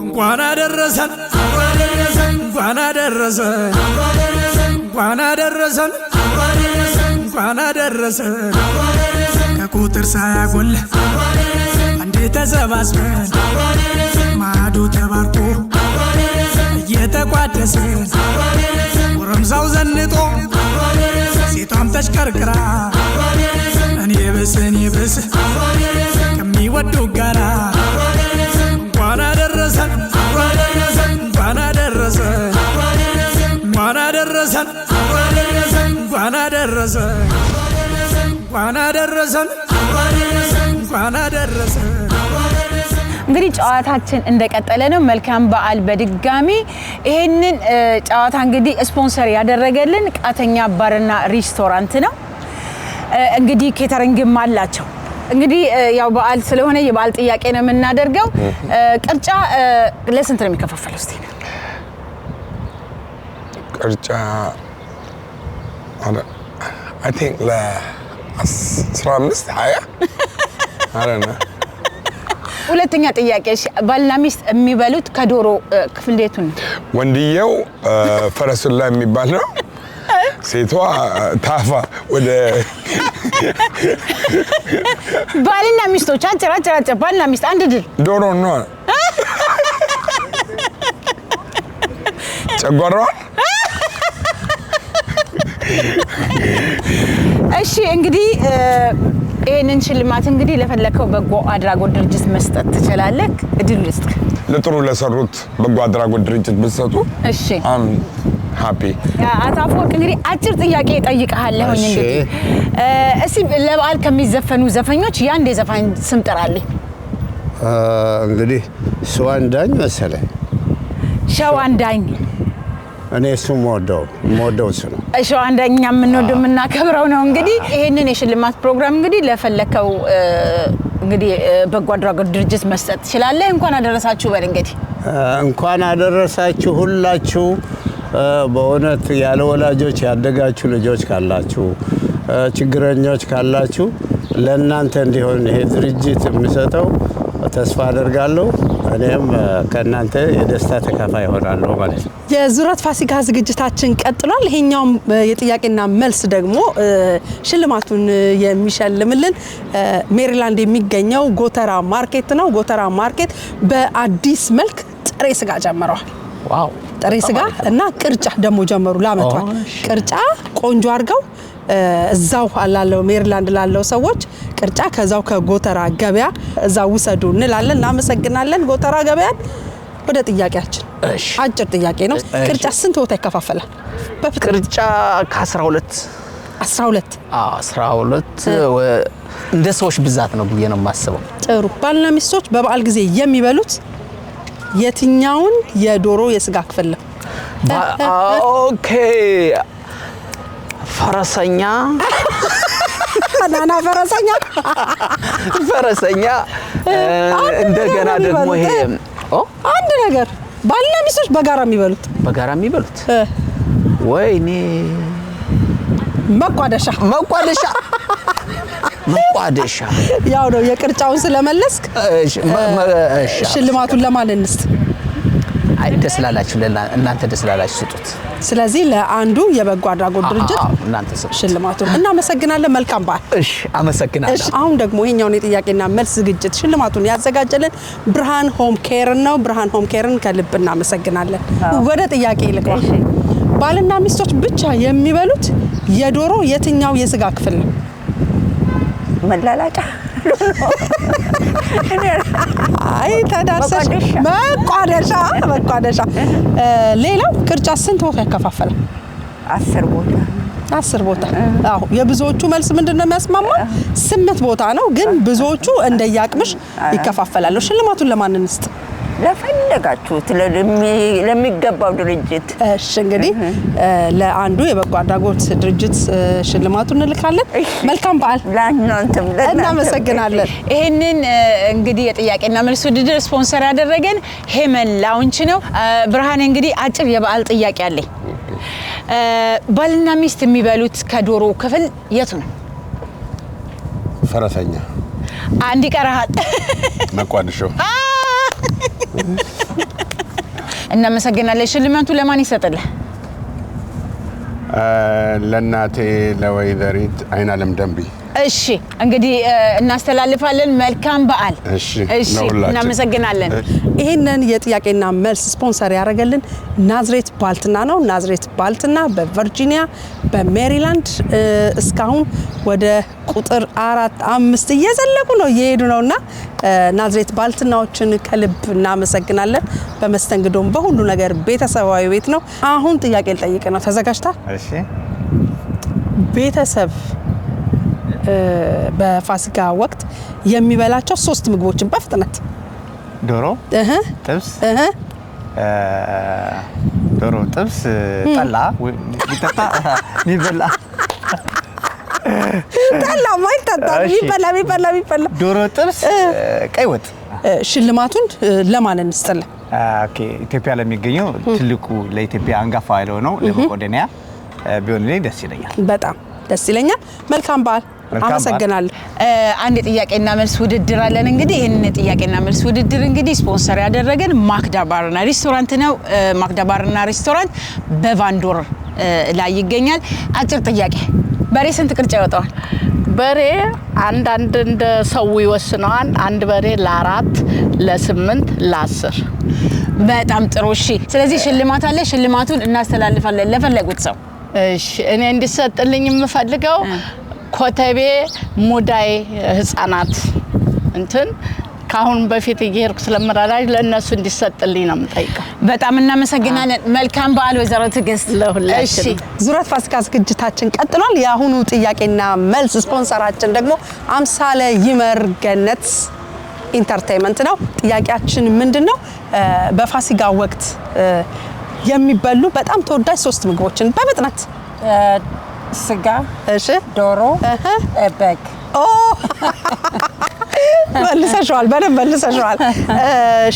እንኳን አደረሰን እንኳን አደረሰን እንኳን አደረሰን እንኳን አደረሰን ከቁጥር ሳያጎል አንዴ ተሰባስበን ማዶ ተባርኮ እየተቋደሰን ጎረምሳው ዘንጦ ሴቷም ተሽከርክራ እኔ ብስ ከሚወዱ ጋራ እንኳን አደረሰን እንኳን አደረሰን እንኳን አደረሰን እንኳን አደረሰን እንኳን አደረሰን እንኳን አደረሰን። እንግዲህ ጨዋታችን እንደቀጠለ ነው። መልካም በዓል በድጋሚ። ይሄንን ጨዋታ እንግዲህ ስፖንሰር ያደረገልን ቃተኛ ባርና ሬስቶራንት ነው። እንግዲህ ኬተሪንግም አላቸው። እንግዲህ ያው በዓል ስለሆነ የበዓል ጥያቄ ነው የምናደርገው። ቅርጫ ለስንት ነው የሚከፋፈለው? እስቲ ቅርጫ I think ለ15 20 አረና። ሁለተኛ ጥያቄ ባልና ሚስት የሚበሉት ከዶሮ ክፍል የቱን ነው? ወንድየው ፈረሱላ የሚባል ነው። ሴቷ ታፋ ወደ ባልና ሚስቶች አጭር ባልና ሚስት አንድ ድል ዶሮ ነው። ጨጓራው እሺ እንግዲህ ይሄንን ሽልማት እንግዲህ ለፈለከው በጎ አድራጎት ድርጅት መስጠት ትችላለህ። እድሉ ልስጥ። ለጥሩ ለሰሩት በጎ አድራጎት ድርጅት ብትሰጡ እሺ ሃፒ። አታፎቅ እንግዲህ አጭር ጥያቄ ጠይቀሃለሁ። እንግዲህ እስቲ ለበዓል ከሚዘፈኑ ዘፈኞች ያንዴ ዘፋኝ ስም ጥራልኝ። እንግዲህ ሸዋንዳኝ መሰለኝ። ሸዋንዳኝ እኔ እሱ ሞደው እሱ ነው። ሸዋንዳኝ የምንወደው የምናከብረው ነው። እንግዲህ ይሄንን የሽልማት ፕሮግራም እንግዲህ ለፈለከው እንግዲህ በጎ አድራጎት ድርጅት መስጠት ትችላለህ። እንኳን አደረሳችሁ በል። እንግዲህ እንኳን አደረሳችሁ ሁላችሁ። በእውነት ያለ ወላጆች ያደጋችሁ ልጆች ካላችሁ፣ ችግረኞች ካላችሁ ለእናንተ እንዲሆን ይሄ ድርጅት የሚሰጠው ተስፋ አደርጋለሁ። እኔም ከእናንተ የደስታ ተካፋይ እሆናለሁ ማለት ነው። የዙረት ፋሲካ ዝግጅታችን ቀጥሏል። ይሄኛው የጥያቄና መልስ ደግሞ ሽልማቱን የሚሸልምልን ሜሪላንድ የሚገኘው ጎተራ ማርኬት ነው። ጎተራ ማርኬት በአዲስ መልክ ጥሬ ስጋ ጀምረዋል። ዋው! ጥሬ ስጋ እና ቅርጫ ደግሞ ጀመሩ። ላመቷል ቅርጫ ቆንጆ አድርገው እዛው አላለው ሜሪላንድ ላለው ሰዎች ቅርጫ ከዛው ከጎተራ ገበያ እዛው ውሰዱ እንላለን። እናመሰግናለን ጎተራ ገበያን። ወደ ጥያቄያችን አጭር ጥያቄ ነው። ቅርጫ ስንት ቦታ ይከፋፈላል? ቅርጫ ከ12 12 እንደ ሰዎች ብዛት ነው ብዬ ነው የማስበው። ጥሩ። ባልና ሚስቶች በበዓል ጊዜ የሚበሉት የትኛውን የዶሮ የስጋ ክፍል ነው? ኦኬ ፈረሰኛ ናና ፈረሰኛ እንደገና ደግሞ ይሄ አንድ ነገር ባልና ሚስቶች በጋራ የሚበሉት ወይኔ መቋደሻ ያው ነው። የቅርጫውን ስለመለስክ ሽልማቱን ለማን እንስጥ? ደስላላችሁ እናንተ ደስላላችሁ ስጡት። ስለዚህ ለአንዱ የበጎ አድራጎት ድርጅት እናንተ ስጡት ሽልማቱን። እናመሰግናለን። መልካም በዓል። እሺ አመሰግናለሁ። እሺ አሁን ደግሞ ይሄኛውን የጥያቄና መልስ ዝግጅት ሽልማቱን ያዘጋጀልን ብርሃን ሆም ኬር ነው። ብርሃን ሆም ኬርን ከልብ እናመሰግናለን። ወደ ጥያቄ ልግባ። ባልና ሚስቶች ብቻ የሚበሉት የዶሮ የትኛው የስጋ ክፍል ነው? መላላጫ አይ ተዳርሰሽ መቋደሻ። ሌላው ቅርጫ ስንት ቦታ ይከፋፈላል? 10 ቦታ። አዎ የብዙዎቹ መልስ ምንድነው የሚያስማማ? 8 ቦታ ነው። ግን ብዙዎቹ እንደያቅምሽ ይከፋፈላሉ። ሽልማቱን ለማን እንስጥ? ለፈለጋችሁት ለሚገባው ድርጅት። እሺ እንግዲህ ለአንዱ የበጎ አድራጎት ድርጅት ሽልማቱን እንልካለን። መልካም በዓል ለእናንተም። እናመሰግናለን። ይሄንን እንግዲህ የጥያቄና መልስ ውድድር ስፖንሰር ያደረገን ሄመን ላውንች ነው። ብርሃን እንግዲህ አጭር የበዓል ጥያቄ አለኝ። ባልና ሚስት የሚበሉት ከዶሮ ክፍል የቱ ነው? ፈረሰኛ አንድ ይቀርሃል። መቋድሾ። እናመሰግናለን። ሽልማቱ ለማን ይሰጥልህ? ለእናቴ ለወይዘሪት አይናለም ደንቢ። እሺ እንግዲህ እናስተላልፋለን። መልካም በዓል። እሺ እናመሰግናለን። ይሄንን የጥያቄና መልስ ስፖንሰር ያደረገልን ናዝሬት ባልትና ነው። ናዝሬት ባልትና በቨርጂኒያ በሜሪላንድ እስካሁን ወደ ቁጥር 4 5 እየዘለቁ ነው እየሄዱ ነውና ናዝሬት ባልትናዎችን ከልብ እናመሰግናለን። በመስተንግዶም በሁሉ ነገር ቤተሰባዊ ቤት ነው። አሁን ጥያቄ ልጠይቅ ነው። ተዘጋጅታ? እሺ ቤተሰብ በፋሲካ ወቅት የሚበላቸው 3 ምግቦችን በፍጥነት ዶሮ ጥብስ ዶሮ ጥብስ ጠላ ቢጠጣ ቢበላ ጠላ ማይጠጣ ቢበላ ዶሮ ጥብስ ቀይ ወጥ። ሽልማቱን ለማን እንስጥልን? ኦኬ ኢትዮጵያ ለሚገኘው ትልቁ ለኢትዮጵያ አንጋፋ ያለው ለመቄዶንያ ቢሆንልኝ ደስ ይለኛል። በጣም ደስ ይለኛል። መልካም በዓል። አመሰግናለሁ። አንድ ጥያቄና መልስ ውድድር አለን። እንግዲህ ይሄንን ጥያቄና መልስ ውድድር እንግዲህ ስፖንሰር ያደረገን ማክዳ ባርና ሬስቶራንት ነው። ማክዳ ባርና ሬስቶራንት በቫንዶር ላይ ይገኛል። አጭር ጥያቄ፣ በሬ ስንት ቅርጫ ይወጣዋል? በሬ አንዳንድ እንደ ሰው ይወስነዋል። አንድ በሬ ለ4 ለ8 ለ10። በጣም ጥሩ። እሺ ስለዚህ ሽልማት አለ። ሽልማቱን እናስተላልፋለን ለፈለጉት ሰው። እሺ እኔ እንዲሰጥልኝ የምፈልገው ኮተቤ ሙዳይ ህፃናት እንትን ካሁን በፊት እየሄድኩ ስለምራራጅ ለነሱ እንዲሰጥልኝ ነው የምጠይቀው። በጣም እናመሰግናለን። መልካም በዓል ወይዘሮ ትዕግስት ለሁላችን። ዙረት ፋሲካ ዝግጅታችን ቀጥሏል። የአሁኑ ጥያቄና መልስ ስፖንሰራችን ደግሞ አምሳለ ይመር ገነት ኢንተርቴይንመንት ነው። ጥያቄያችን ምንድነው? በፋሲካ ወቅት የሚበሉ በጣም ተወዳጅ 3 ምግቦችን በመጥናት ስጋ፣ እሺ፣ ዶሮ፣ በግ። መልሰሻል፣ በደንብ መልሰሻል።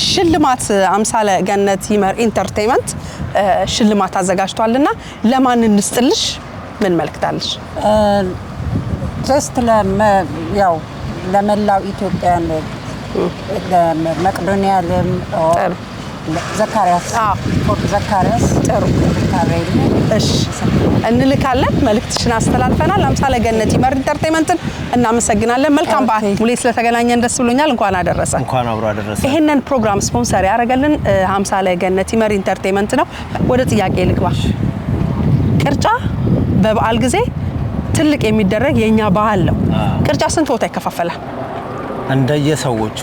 ሽልማት አምሳለ ገነት ይመር ኢንተርቴይንመንት ሽልማት አዘጋጅቷልና ለማን እንስጥልሽ? ምን መልክታለሽ? ጀስት ያው ለመላው ኢትዮጵያን ለመቄዶንያ ዘካሪያስ ዘካሪያስ ጥሩ እሺ እንልካለን። መልእክትሽን አስተላልፈናል። አምሳለ ገነት ይመር ኢንተርቴይንመንትን እናመሰግናለን። መልካም በዓል። ሙሌ ስለተገናኘን ደስ ብሎኛል። እንኳን አደረሰ። እንኳን አብሮ አደረሰ። ይሄንን ፕሮግራም ስፖንሰር ያደረገልን አምሳለ ገነት ይመር ኢንተርቴይንመንት ነው። ወደ ጥያቄ ልግባ። ቅርጫ በበዓል ጊዜ ትልቅ የሚደረግ የኛ ባህል ነው። ቅርጫ ስንት ቦታ ይከፋፈላል? እንደየሰዎቹ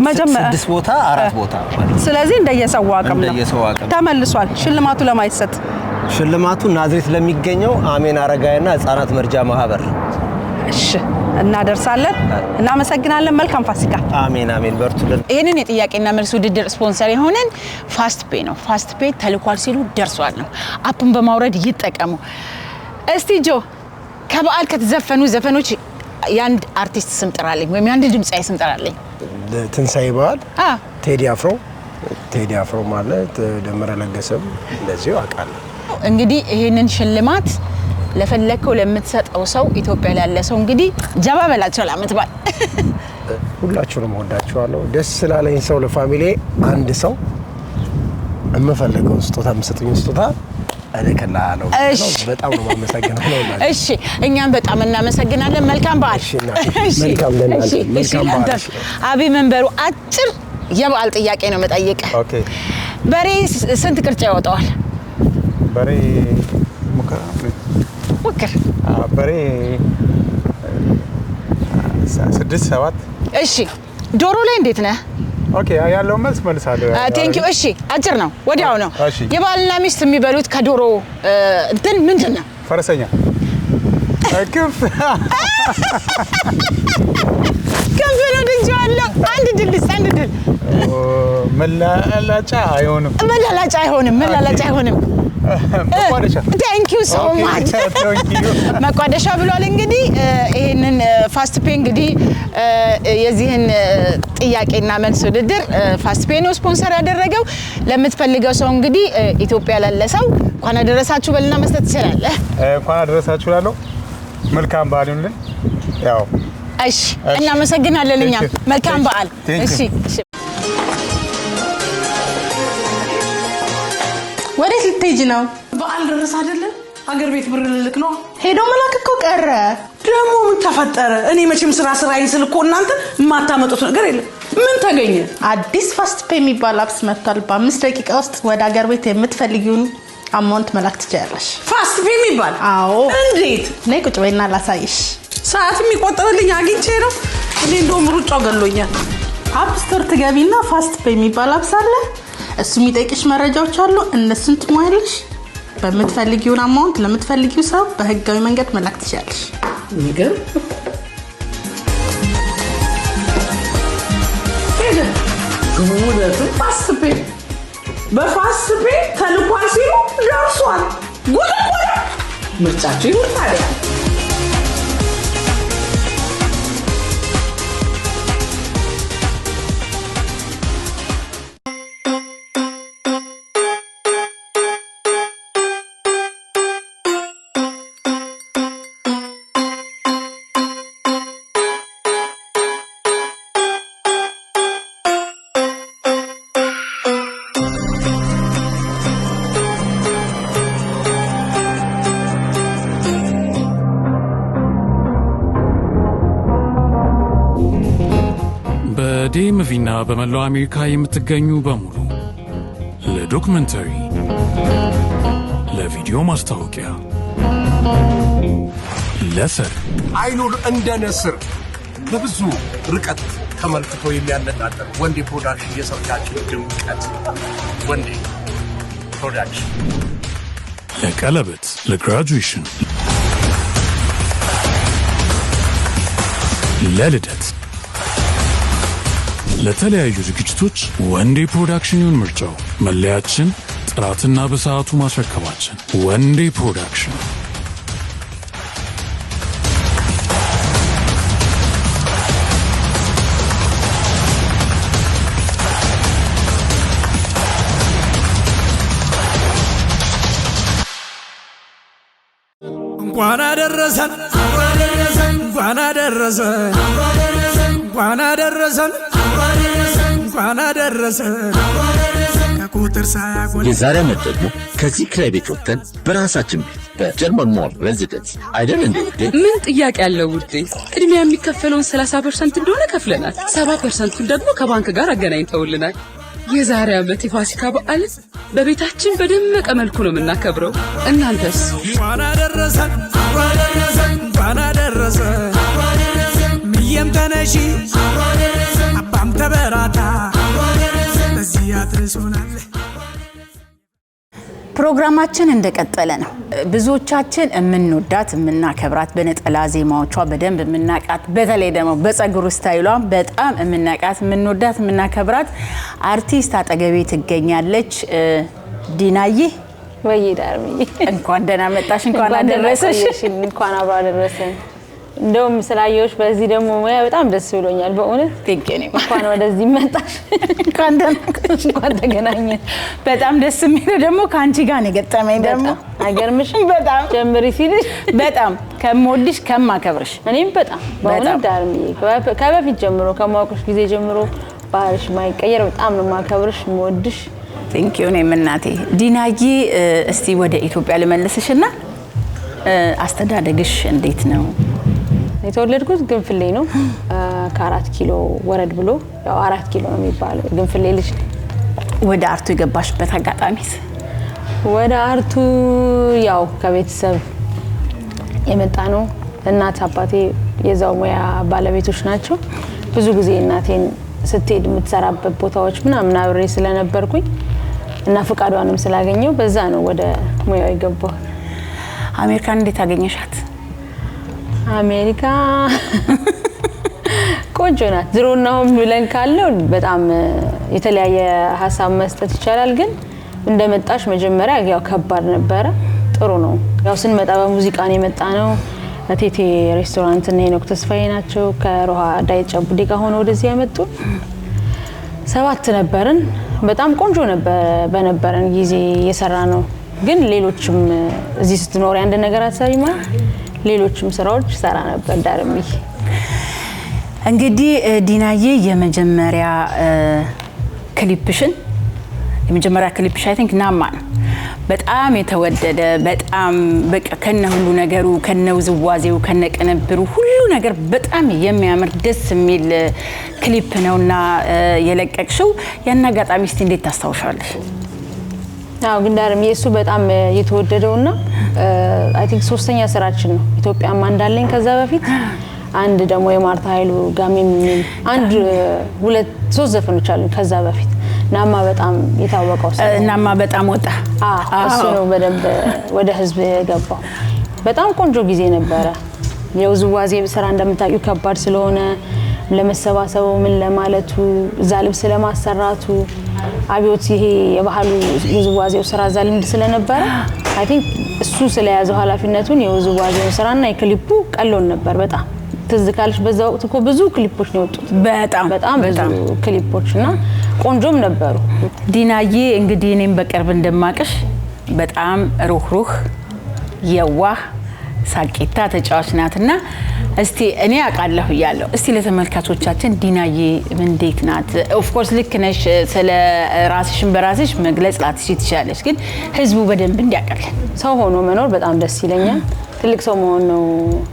መጀመሪያ 6 ቦታ 4 ቦታ። ስለዚህ እንደየሰው አቅም ነው። ተመልሷል። ሽልማቱ ለማይሰጥ ሽልማቱ ናዝሬት ለሚገኘው አሜን አረጋይና ህፃናት መርጃ ማህበር። እሺ እናደርሳለን። እናመሰግናለን። መልካም ፋሲካ። አሜን አሜን። በርቱልን። ይሄንን የጥያቄና መልስ ውድድር ስፖንሰር የሆነን ፋስት ፔይ ነው። ፋስት ፔይ ተልኳል ሲሉ ደርሷል ነው። አፕን በማውረድ ይጠቀሙ። እስቲ ጆ ከበዓል ከተዘፈኑ ዘፈኖች ያንድ አርቲስት ስም ጥራልኝ ወይም ያንድ ድምጻዊ ስም ጥራልኝ። ትንሳኤ በዓል ቴዲ አፍሮ ማለት ደመረ ለገሰም እንደዚህ አውቃለሁ። እንግዲህ ይሄንን ሽልማት ለፈለከው ለምትሰጠው ሰው ኢትዮጵያ ላለ ሰው እንግዲህ ጀባ በላቸው ለአመት በዓል። ሁላችሁንም ወዳችኋለሁ። ደስ ስላለኝ ሰው ለፋሚሊ አንድ ሰው የምፈልገው ስጦታ የምሰጡኝ ስጦታ አለከላለው። በጣም ነው የማመሰግነው ነው። እሺ እኛም በጣም እናመሰግናለን። መልካም በዓል። መልካም በዓል። አቢ መንበሩ አጭር የበዓል ጥያቄ ነው መጠየቅ። ኦኬ በሬ ስንት ቅርጫ ያወጣዋል? በሬ ሙክር በሬ 6 7። እሺ ዶሮ ላይ እንዴት ነህ? ኦኬ ያለው መልስ መልሳለሁ። ቴንክ ዩ። እሺ አጭር ነው ወዲያው ነው። የባልና ሚስት የሚበሉት ከዶሮ እንትን ምንድን ነው? ፈረሰኛ ክንፍ ክንፍ ነው። ድንጃለሁ። አንድ ድል መላላጫ አይሆንም። መላላጫ አይሆንም። ቴንክ ዩ ሶ ማች መቋደሻ ብሏል። እንግዲህ ይሄንን ፋስት ፔ እንግዲህ የዚህን ጥያቄና መልስ ውድድር ፋስት ፔ ነው ስፖንሰር ያደረገው። ለምትፈልገው ሰው እንግዲህ ኢትዮጵያ ላለ ሰው እንኳን አደረሳችሁ በልና መስጠት ትችላለህ። እንኳን አደረሳችሁ ላለው መልካም በዓል ይሁንልን። ያው እሺ እናመሰግናለን። እኛም መልካም በዓል። እሺ ወዴት ልትሄጂ ነው? በዓል ደረሰ አይደለ? ሀገር ቤት ብር ልልክ ነው። ሄዶ መላክ እኮ ቀረ። ደግሞ ምን ተፈጠረ? እኔ መቼም ስራዬን ስል እኮ እናንተ የማታመጡት ነገር የለም። ምን ተገኘ? አዲስ ፋስት ፔ የሚባል አፕስ መጥቷል። በ5 ደቂቃ ውስጥ ወደ ሀገር ቤት የምትፈልጊውን አማውንት መላክ ትችያለሽ። ፋስት ፔ የሚባል? አዎ። እንዴት? ነይ ቁጭ በይና ላሳይሽ። ሰዓት የሚቆጥርልኝ አግኝቼ ነው። እኔ እንደውም ሩጫው ገሎኛል። አፕ ስቶር ትገቢና ፋስት ፔ የሚባል አፕስ አለ። እሱ የሚጠይቅሽ መረጃዎች አሉ። እነሱን ትሞያለሽ። በምትፈልጊውን አማውንት ለምትፈልጊው ሰው በህጋዊ መንገድ መላክ ትችያለሽ። ነገር ጉዳቱ ፋስት ፔ በፋስት ፔ ተልኳል ሲሉ ደርሷል። ጉድ ምርጫችሁ ይሁን ታዲያ። በዲኤምቪና በመላው አሜሪካ የምትገኙ በሙሉ ለዶክመንተሪ፣ ለቪዲዮ ማስታወቂያ፣ ለሰርግ አይኑር እንደ ነስር በብዙ ርቀት ተመልክቶ የሚያነጣጠር ወንዴ ፕሮዳክሽን የሰርጋችን ድምቀት ወንዴ ፕሮዳክሽን፣ ለቀለበት፣ ለግራጁዌሽን፣ ለልደት፣ ለተለያዩ ዝግጅቶች ወንዴ ፕሮዳክሽን ይሁን ምርጫው። መለያችን ጥራትና በሰዓቱ ማስረከባችን። ወንዴ ፕሮዳክሽን። እንኳን አደረሰን እንኳን አደረሰን እንኳን አደረሰን እንኳን አደረሰን ከቁጥር ሳያጎል የዛሬ ዓመት ደግሞ ከዚህ ክራይ ቤት ወጥተን በራሳችን ቤት በጀርመን ሞል ሬዚደንስ አይደል እንዴ? ምን ጥያቄ ያለው ውዴ? ቅድሚያ የሚከፈለውን 30% እንደሆነ ከፍለናል። 70%ቱን ደግሞ ከባንክ ጋር አገናኝተውልናል። የዛሬ ዓመት የፋሲካ በዓል በቤታችን በደመቀ መልኩ ነው የምናከብረው። እናንተስ? እንኳን አደረሰን እንኳን አደረሰን ሚየም ተነሺ አባም ተበራታ በዚህ አትርሶናል። ፕሮግራማችን እንደቀጠለ ነው። ብዙዎቻችን የምንወዳት የምናከብራት በነጠላ ዜማዎቿ በደንብ የምናቃት በተለይ ደግሞ በፀጉር ስታይሏ በጣም የምናቃት የምንወዳት የምናከብራት አርቲስት አጠገቤ ትገኛለች። ዲናዬ ወይ ዳርምዬ እንኳን ደህና መጣሽ። እንኳን አደረሰሽ። እንኳን አብሮ አደረሰን። እንደውም ስላየሁሽ በዚህ ደግሞ ሙያ በጣም ደስ ብሎኛል በእውነት ቴንኪው። እንኳን ወደዚህ መጣሽ። እንኳን ተገናኘን። በጣም ደስ የሚለው ደግሞ ከአንቺ ጋር ነው የገጠመኝ። ደግሞ አይገርምሽም? በጣም ጀምሪ ሲልሽ በጣም ከምወድሽ ከማከብርሽ እኔም በጣም በእውነት ዳርምዬ ከበፊት ጀምሮ ከማውቅሽ ጊዜ ጀምሮ ባህልሽ ማይቀየር በጣም ነው ማከብርሽ የምወድሽ። ቴንኪው። እኔም እናቴ ዲናዬ፣ እስቲ ወደ ኢትዮጵያ ልመልስሽና አስተዳደግሽ እንዴት ነው? የተወለድኩት ግንፍሌ ነው። ከ4 ኪሎ ወረድ ብሎ ያው 4 ኪሎ ነው የሚባለው ግንፍሌ ልጅ። ወደ አርቱ የገባሽበት አጋጣሚስ? ወደ አርቱ ያው ከቤተሰብ የመጣ ነው። እናት አባቴ የዛው ሙያ ባለቤቶች ናቸው። ብዙ ጊዜ እናቴን ስትሄድ የምትሰራበት ቦታዎች ምናምን አብሬ ስለነበርኩኝ እና ፍቃዷንም ስላገኘው በዛ ነው ወደ ሙያው የገባው። አሜሪካን እንዴት አገኘሻት? አሜሪካ ቆንጆ ናት። ድሮናውም ብለን ካለው በጣም የተለያየ ሀሳብ መስጠት ይቻላል። ግን እንደመጣሽ መጀመሪያ ያው ከባድ ነበረ። ጥሩ ነው። ያው ስንመጣ በሙዚቃ ነው የመጣ ነው። ቴቴ ሬስቶራንት እና ሄኖክ ተስፋዬ ናቸው ከሮሃ ዳይት ጨቡዴ ጋር ሆነው ወደዚህ ያመጡ። 7 ነበርን። በጣም ቆንጆ ነበር በነበረን ጊዜ የሰራ ነው። ግን ሌሎችም እዚህ ስትኖር አንድ ነገር አሰሪማ ሌሎችም ስራዎች ሰራ ነበር ዳርሚ። እንግዲህ ዲናዬ የመጀመሪያ ክሊፕሽ አይ ቲንክ ናማ ነው በጣም የተወደደ በጣም በቃ ከነ ሁሉ ነገሩ ከነ ውዝዋዜው ከነ ቅንብሩ ሁሉ ነገር በጣም የሚያምር ደስ የሚል ክሊፕ ነውና የለቀቅሽው ያን አጋጣሚ እስቲ እንዴት ታስታውሻለሽ? አው ግን ዳርም የሱ በጣም የተወደደውና አይ ቲንክ 3ኛ ስራችን ነው ኢትዮጵያም አንዳለኝ ከዛ በፊት አንድ ደግሞ የማርታ ኃይሉ ጋሜም የሚል አንድ 2-3 ዘፈኖች አሉ ከዛ በፊት ናማ በጣም የታወቀው ናማ በጣም ወጣ እሱ ነው በደንብ ወደ ህዝብ የገባው። በጣም ቆንጆ ጊዜ ነበረ። የውዝዋዜ ስራ እንደምታውቁ ከባድ ስለሆነ ለመሰባሰቡ ምን ለማለቱ እዛ ልብስ ለማሰራቱ አብዮት ይሄ የባህሉ ውዝዋዜው ስራ እዛ ልምድ ስለነበረ አይ ቲንክ እሱ ስለያዘው ኃላፊነቱን የውዝዋዜው ስራና የክሊፑ ቀሎን ነበር በጣም ትዝካልሽ። በዛ ወቅት እኮ ብዙ ክሊፖች ነው የወጡት በጣም ብዙ ክሊፖችና ቆንጆም ነበሩ። ዲናዬ እንግዲህ እኔም በቅርብ እንደማቀሽ በጣም ሩህሩህ የዋህ ሳቂታ ተጫዋች ናትና እስቲ እኔ አቃለሁ ይያለሁ እስቲ ለተመልካቾቻችን ዲናዬ እንዴት ናት? ኦፍ ኮርስ ልክ ነሽ ስለ ራስሽን በራስሽ መግለጽ ላትሽ ትችላለሽ፣ ግን ህዝቡ በደንብ እንዲያቀልን ሰው ሆኖ መኖር በጣም ደስ ይለኛል። ትልቅ ሰው መሆን ነው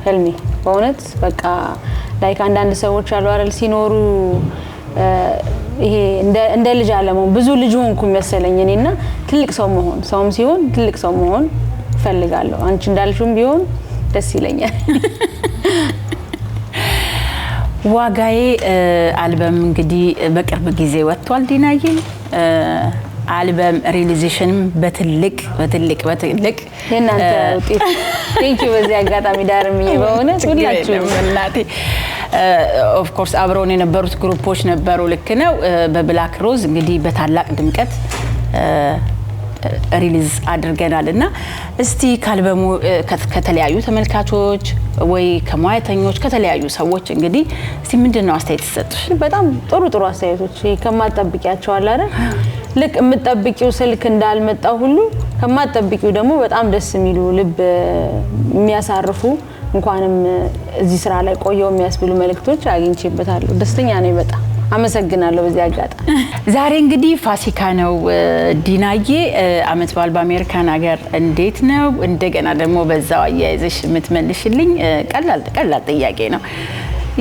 ህልሜ በእውነት በቃ ላይክ አንዳንድ ሰዎች አሉ አይደል ሲኖሩ ይሄ እንደ ልጅ አለመሆን ብዙ ልጅ ሆንኩ መሰለኝ እኔና ትልቅ ሰው መሆን ሰውም ሲሆን ትልቅ ሰው መሆን ፈልጋለሁ። አንቺ እንዳልሽም ቢሆን ደስ ይለኛል። ዋጋዬ አልበም እንግዲህ በቅርብ ጊዜ ወጥቷል ዲናዬ። አልበም ሪሊዜሽንም በትልቅ የናንተ ውጤት ቴንክ ዩ በዚህ አጋጣሚ ዳርም በእውነት ሁላችሁ እናቴ ኦፍ ኮርስ አብረውን የነበሩት ግሩፖች ነበሩ ልክ ነው። በብላክ ሮዝ እንግዲህ በታላቅ ድምቀት ሪሊዝ አድርገናልና እስቲ ካልበሙ ከተለያዩ ተመልካቾች ወይ ከሙያተኞች ከተለያዩ ሰዎች እንግዲህ እስቲ ምንድነው አስተያየት ተሰጥሽ? በጣም ጥሩ አስተያየቶች ከማጠብቂያቸው አለ አይደል ልክ የምትጠብቂው ስልክ እንዳልመጣው ሁሉ ከማጠብቂው ደግሞ በጣም ደስ የሚሉ ልብ የሚያሳርፉ እንኳንም እዚህ ስራ ላይ ቆየው የሚያስብሉ መልእክቶች አግኝቼበታለሁ። ደስተኛ ነኝ በጣም አመሰግናለሁ። በዚህ አጋጣሚ ዛሬ እንግዲህ ፋሲካ ነው ዲናዬ፣ አመት በዓል በአሜሪካን ሀገር እንዴት ነው? እንደገና ደግሞ በዛው አያይዘሽ የምትመልሽልኝ ቀላል ጥያቄ ነው።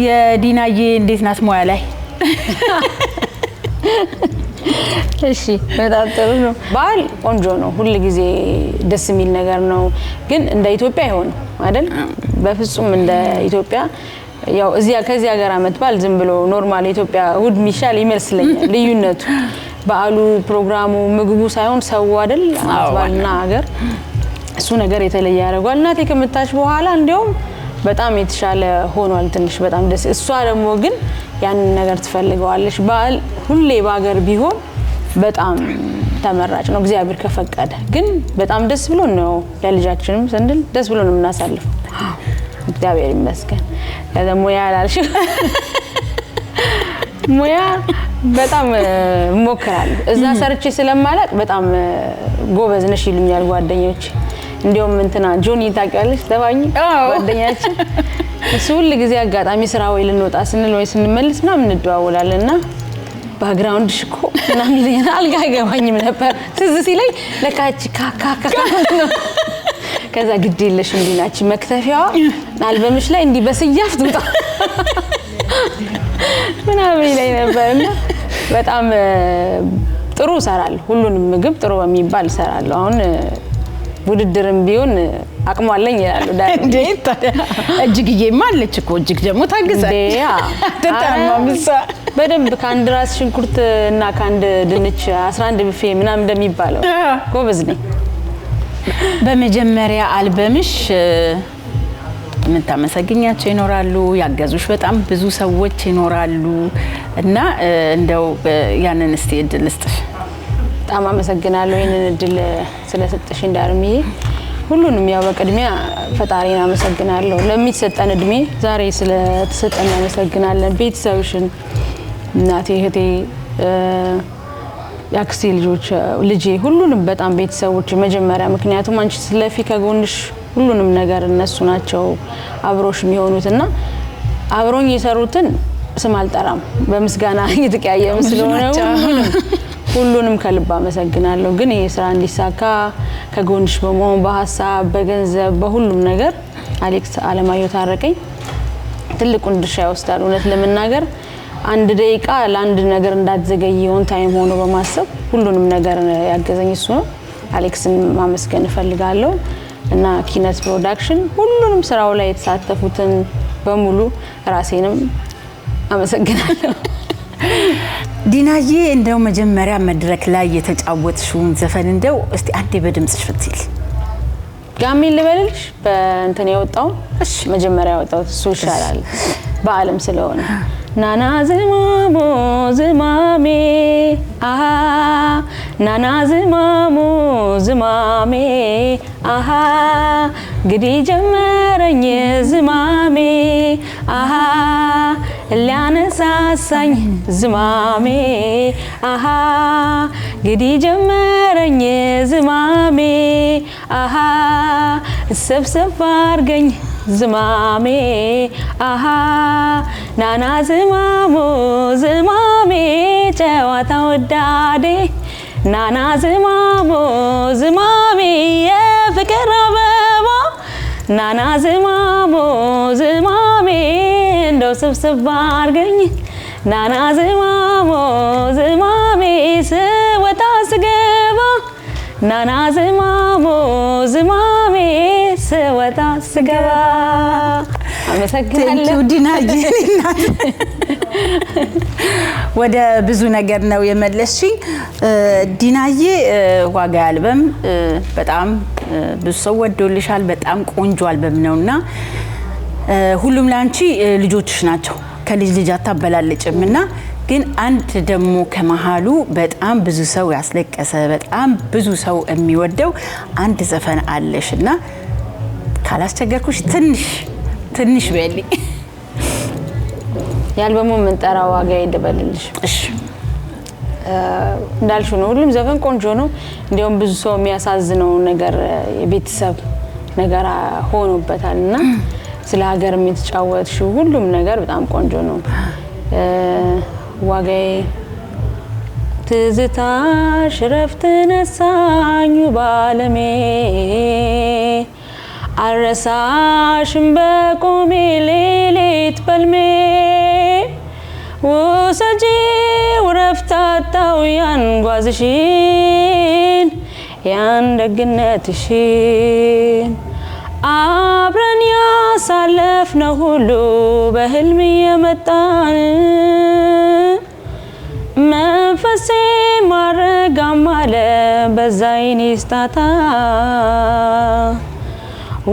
የዲናዬ እንዴት ናት ሙያ ላይ? እሺ በጣም ጥሩ ነው። በዓል ቆንጆ ነው፣ ሁሉ ጊዜ ደስ የሚል ነገር ነው። ግን እንደ ኢትዮጵያ አይሆንም አይደል? በፍጹም እንደ ኢትዮጵያ ያው ከዚህ ሀገር አመት በዓል ዝም ብሎ ኖርማል ኢትዮጵያ እሁድ ሚሻል ይመስለኛል። ልዩነቱ በዓሉ ፕሮግራሙ ምግቡ ሳይሆን ሰው አይደል አመት በዓልና ሀገር እሱ ነገር የተለየ ያደርጋል። እናቴ ከመጣች በኋላ እንዲያውም በጣም የተሻለ ሆኗል ትንሽ በጣም ደስ። እሷ ደግሞ ግን ያንን ነገር ትፈልገዋለች። በዓል ሁሌ በሀገር ቢሆን በጣም ተመራጭ ነው እግዚአብሔር ከፈቀደ። ግን በጣም ደስ ብሎ ነው ለልጃችንም ስንል ደስ ብሎ ነው የምናሳልፈው። እግዚአብሔር ይመስገን። ደግሞ ያላልሽ ሙያ በጣም ሞክራለሁ። እዛ ሰርቼ ስለማላቅ በጣም ጎበዝ ነሽ ይሉኛል ጓደኞች። እንዲያውም እንትና ጆኒ ታውቂያለሽ ተባኝ ጓደኛችን እሱ ሁሉ ጊዜ አጋጣሚ ስራ ወይ ልንወጣ ስንል ወይ ስንመልስ ምናምን እንደዋወላለንና ባክግራውንድ ሽኮ ምናምን ለኛ አልጋ አይገባኝም ነበር። ትዝ ሲለኝ ለካቺ ካካካ ነው። ከዛ ግድ የለሽም ዲናቺ መክተፊያዋ አልበምሽ ላይ እንዲ በስያፍ ትውጣ ምናምን ላይ ነበርና በጣም ጥሩ ሰራለሁ። ሁሉንም ምግብ ጥሩ በሚባል ሰራለሁ። አሁን ውድድርም ቢሆን አቅሙ አለኝ ይላሉ እንዴት እጅግዬማ አለች እኮ እጅግ ደግሞ ታግዛለች ተጣማምሳ በደንብ ከአንድ ራስ ሽንኩርት እና ከአንድ ድንች 11 ቢፌ ምናምን እንደሚባለው ጎበዝ ነኝ። በመጀመሪያ አልበምሽ ምን ታመሰግኛቸው ይኖራሉ? ያገዙሽ በጣም ብዙ ሰዎች ይኖራሉ እና እንደው ያንን እስቲ እድል ልስጥሽ። በጣም አመሰግናለሁ ይሄንን እድል ስለሰጠሽ እንዳርምዬ። ሁሉንም ያው በቅድሚያ ፈጣሪን አመሰግናለሁ ለሚሰጠን እድሜ ዛሬ ስለተሰጠን አመሰግናለን። ቤተሰብሽን እናቴ እህቴ ያክስቴ ልጆች ልጄ ሁሉንም በጣም ቤተሰቦች መጀመሪያ ምክንያቱም አንቺ ስለፊ ከጎንሽ ሁሉንም ነገር እነሱ ናቸው አብሮሽ የሚሆኑትና አብሮኝ የሰሩትን ስም አልጠራም በምስጋና እየተቀያየም ስለሆነ ሁሉንም ከልብ አመሰግናለሁ። ግን ይሄ ስራ እንዲሳካ ከጎንሽ በመሆን በሐሳብ በገንዘብ በሁሉም ነገር አሌክስ አለማየሁ ታረቀኝ ትልቁን ድርሻ ይወስዳል። እውነት ለመናገር አንድ ደቂቃ ለአንድ ነገር እንዳትዘገይ ኦን ታይም ሆኖ በማሰብ ሁሉንም ነገር ያገዘኝ እሱ ነው። አሌክስን ማመስገን እፈልጋለሁ እና ኪነት ፕሮዳክሽን ሁሉንም ስራው ላይ የተሳተፉትን በሙሉ ራሴንም አመሰግናለሁ። ዲናዬ እንደው መጀመሪያ መድረክ ላይ የተጫወትሽውን ዘፈን እንደው እስቲ አንዴ በድምጽሽ ፍትል ጋሜን ልበልልሽ በእንትን የወጣው እሺ መጀመሪያ የወጣው እሱ ይሻላል በአለም ስለሆነ ናና ዝማሞ ዝማሜ አሃ ናና ዝማሞ ዝማሜ አሃ ግዲ ጀመረኝ ዝማሜ አሃ ሊያነሳሳኝ ዝማሜ አሃ ግዲ ጀመረኝ ዝማሜ አሃ ሰብሰብ አርገኝ ዝማሜ አሃ ናና ዝማሞ ዝማሜ ጨዋታ ወዳዴ ናና ዝማሞ ዝማሜ የፍቅር አበባ ናና ዝማሞ ዝማሜ እንደው ሰብሰብ አርገኝ ናና ዝማሞ ዝማሜ ስወጣ ስገባ ናና ዝማሞ ዝማሜ ስወጣ ስገባ አመሰግናለሁ ዲናዬ። ወደ ብዙ ነገር ነው የመለስሽኝ ዲናዬ። ዋጋ አልበም በጣም ብዙ ሰው ወዶልሻል። በጣም ቆንጆ አልበም ነውና ሁሉም ላንቺ ልጆችሽ ናቸው ከልጅ ልጅ አታበላለጭምና ግን አንድ ደሞ ከመሃሉ በጣም ብዙ ሰው ያስለቀሰ በጣም ብዙ ሰው የሚወደው አንድ ዘፈን አለሽና ካላስቸገርኩሽ ትንሽ በልኝ ያልበሙ ምንጠራ ዋጋ ይደበልልሽ። እሺ እንዳልሽው ነው ሁሉም ዘፈን ቆንጆ ነው። እንዲያውም ብዙ ሰው የሚያሳዝነው ነገር የቤተሰብ ነገር ሆኖበታልና ስለ ሀገር የምትጫወትሽው ሁሉም ነገር በጣም ቆንጆ ነው። ዋጋዬ ትዝታሽ ረፍት ነሳኝ ባለሜ አረሳሽም በቆሜ ሌሊት በልሜ ወሰጂ ወረፍታታው ያንጓዝሽን ያን ደግነትሽን አብረን ያሳለፍነው ሁሉ በህልም የመጣን መንፈሴ ማረጋማለ በዛይን ስታታ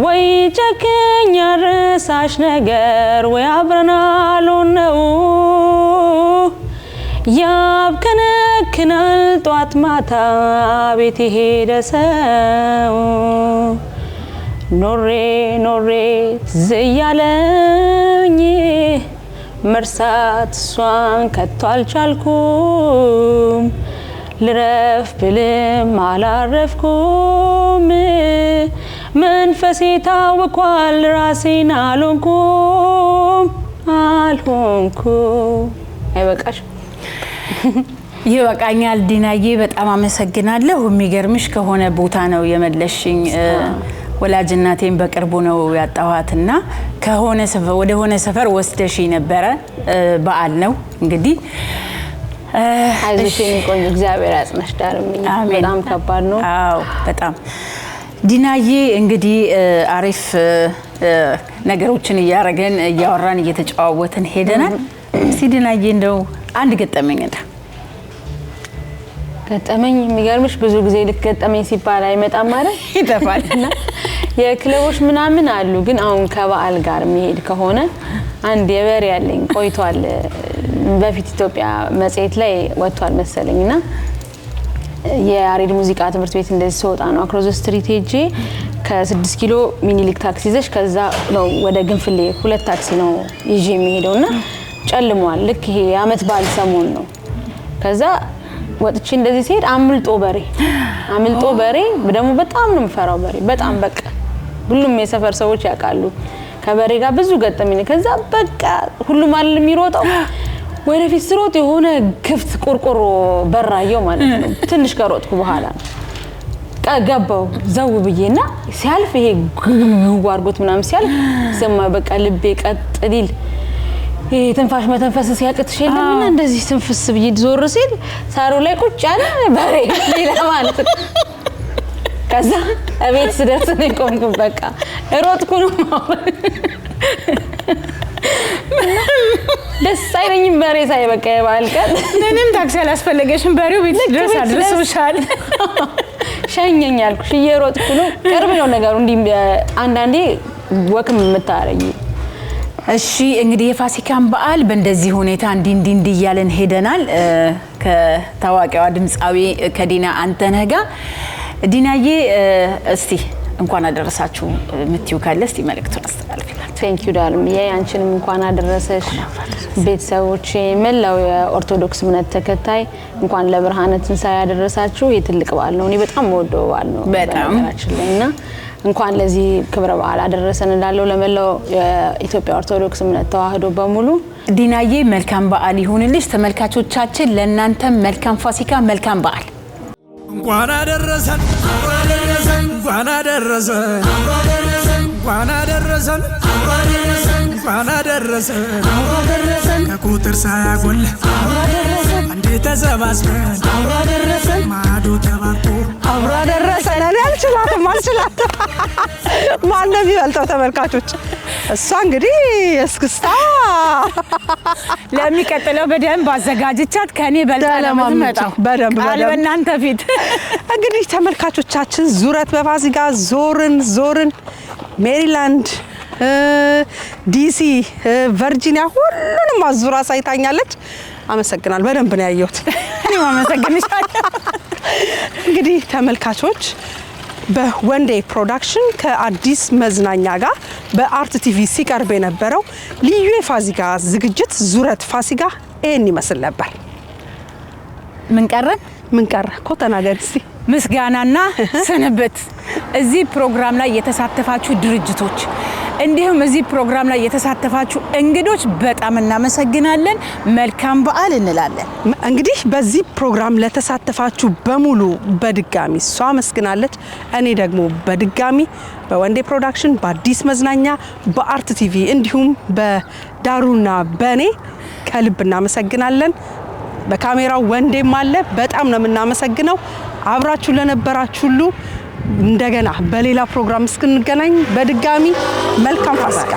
ወይ ጨከኛ ረሳሽ ነገር ወይ አብረናል ነው ያብከነክናል ጧት ማታ ቤት ሄደ ሰው ኖሬ ዝያለኝ መርሳት እሷን ከቶ አልቻልኩም ልረፍ ብልም አላረፍኩም መንፈሴ ታውቋል ራሴን አልሆንኩም አይበቃሽ ይበቃኛል ዲናዬ። በጣም አመሰግናለሁ። የሚገርምሽ ከሆነ ቦታ ነው የመለሽኝ። ወላጅናቴን በቅርቡ ነው ያጣዋትና ከሆነ ሰፈር ወደ ሆነ ሰፈር ወስደሽ ነበረ። በዓል ነው እንግዲህ አይዞሽ ቆንጆ እግዚአብሔር ያጽናሽ ዳርምኝ። በጣም ከባድ ነው። አዎ በጣም ዲናዬ እንግዲህ አሪፍ ነገሮችን እያረገን እያወራን እየተጫዋወትን ሄደናል። እስቲ ዲናዬ እንደው አንድ ገጠመኝ የሚገርምሽ ብዙ ጊዜ ልትገጠመኝ ሲባል አይመጣም ማለት ይተፋልና የክለቦች ምናምን አሉ። ግን አሁን ከበዓል ጋር የሚሄድ ከሆነ አንድ የበር ያለኝ ቆይቷል። በፊት ኢትዮጵያ መጽሔት ላይ ወጥቷል መሰለኝና የያሬድ ሙዚቃ ትምህርት ቤት እንደዚህ ስወጣ ነው አክሮስ ስትሪት ሄጄ ከ6 ኪሎ ሚኒሊክ ታክሲ ይዘሽ ከዛ ነው ወደ ግንፍሌ 2 ታክሲ ነው ይዤ የሚሄደውና ጨልሟል። ልክ ይሄ አመት በዓል ሰሞን ነው። ከዛ ወጥቼ እንደዚህ ሲሄድ አምልጦ በሬ ደግሞ በጣም ነው የምፈራው በሬ በጣም በቃ ሁሉም የሰፈር ሰዎች ያውቃሉ። ከበሬ ጋር ብዙ ገጠመኝ። ከዛ በቃ ሁሉም አለ የሚሮጠው ወደፊት ስሮጥ የሆነ ክፍት ቆርቆሮ በራየው ማለት ነው። ትንሽ ከሮጥኩ በኋላ ገባው ዘው ብዬና ሲያልፍ ይሄ ዋርጎት ምናምን ሲያልፍ ሰማ በቃ ልቤ ቀጥሊል ይሄ ትንፋሽ መተንፈስ ሲያቅትሽ የለምና እንደዚህ ትንፍስ ብዬ ዞር ሲል ሳሩ ላይ ቁጭ ያለ በሬ ሌላ ማለት ነው። ከዛ አቤት ስደርስ ነው ቆምኩ በቃ ሮጥኩ ነው ደስ አይለኝም በሬ ሳይ በቃ የባልቀት ምንም ታክሲ አላስፈለገሽም በሬው ቤት ድረስ አድርሶሻል ሸኘኝ አልኩሽ እየሮጥኩ ነው ቅርብ ነው ነገሩ እንዴ አንዳንዴ ወክም የምታረጊ እሺ እንግዲህ የፋሲካን በዓል በእንደዚህ ሁኔታ እንዲ እያለን ሄደናል ከታዋቂዋ ድምጻዊ ከዲና አንተነህ ጋር ዲናዬ እስቲ እንኳን አደረሳችሁ ምትዩ ካለ እስቲ መልእክቱን አስተላልፊላችሁ ቴንክ ዩ ዳልም አንቺንም እንኳን አደረሰሽ ቤተሰቦች መላው የኦርቶዶክስ እምነት ተከታይ እንኳን ለብርሃነ ትንሣኤ ያደረሳችሁ የትልቅ በዓል ነው እኔ በጣም ወደው በዓል ነው በጣም እና እንኳን ለዚህ ክብረ በዓል አደረሰን እንዳለው ለመላው የኢትዮጵያ ኦርቶዶክስ እምነት ተዋህዶ በሙሉ ዲናዬ መልካም በዓል ይሁንልሽ ተመልካቾቻችን ለእናንተም መልካም ፋሲካ መልካም በዓል እንኳን አደረሰን እንኳን አደረሰን እንኳን አደረሰን እንኳን አደረሰን ከቁጥር ሳያጎል አንዴ ተሰባስበን ማዶ ተባርኮ አብራ ደረሰን አልችላትም ማን ነው የሚበልጠው ተመልካቾች እሷ እንግዲህ እስክስታ ለሚቀጥለው በደንብ አዘጋጅቻት ከኔ በልጣ ለማመጣው በደንብ በእናንተ ፊት እንግዲህ ተመልካቾቻችን ዙረት በፋሲካ ዞርን ሜሪላንድ ዲሲ ቨርጂኒያ ሁሉንም አዙራ ሳይታኛለች አመሰግናለሁ በደንብ ነው ያየሁት እኔ አመሰግንሻለሁ እንግዲህ ተመልካቾች በወንዴ ፕሮዳክሽን ከአዲስ መዝናኛ ጋር በአርት ቲቪ ሲቀርብ የነበረው ልዩ የፋሲካ ዝግጅት ዙረት ፋሲካ ይሄን ይመስል ነበር ምን ቀረ ኮተናገር እስቲ ምስጋናና ስንብት እዚህ ፕሮግራም ላይ የተሳተፋችሁ ድርጅቶች እንዲሁም እዚህ ፕሮግራም ላይ የተሳተፋችሁ እንግዶች በጣም እናመሰግናለን መልካም በዓል እንላለን እንግዲህ በዚህ ፕሮግራም ለተሳተፋችሁ በሙሉ በድጋሚ እሷ መስግናለች እኔ ደግሞ በድጋሚ በወንዴ ፕሮዳክሽን በአዲስ መዝናኛ በአርት ቲቪ እንዲሁም በዳሩና በኔ ከልብ እናመሰግናለን በካሜራው ወንዴም አለ በጣም ነው የምናመሰግነው አብራችሁ ለነበራችሁ ሁሉ እንደገና በሌላ ፕሮግራም እስክንገናኝ በድጋሚ መልካም ፋሲካ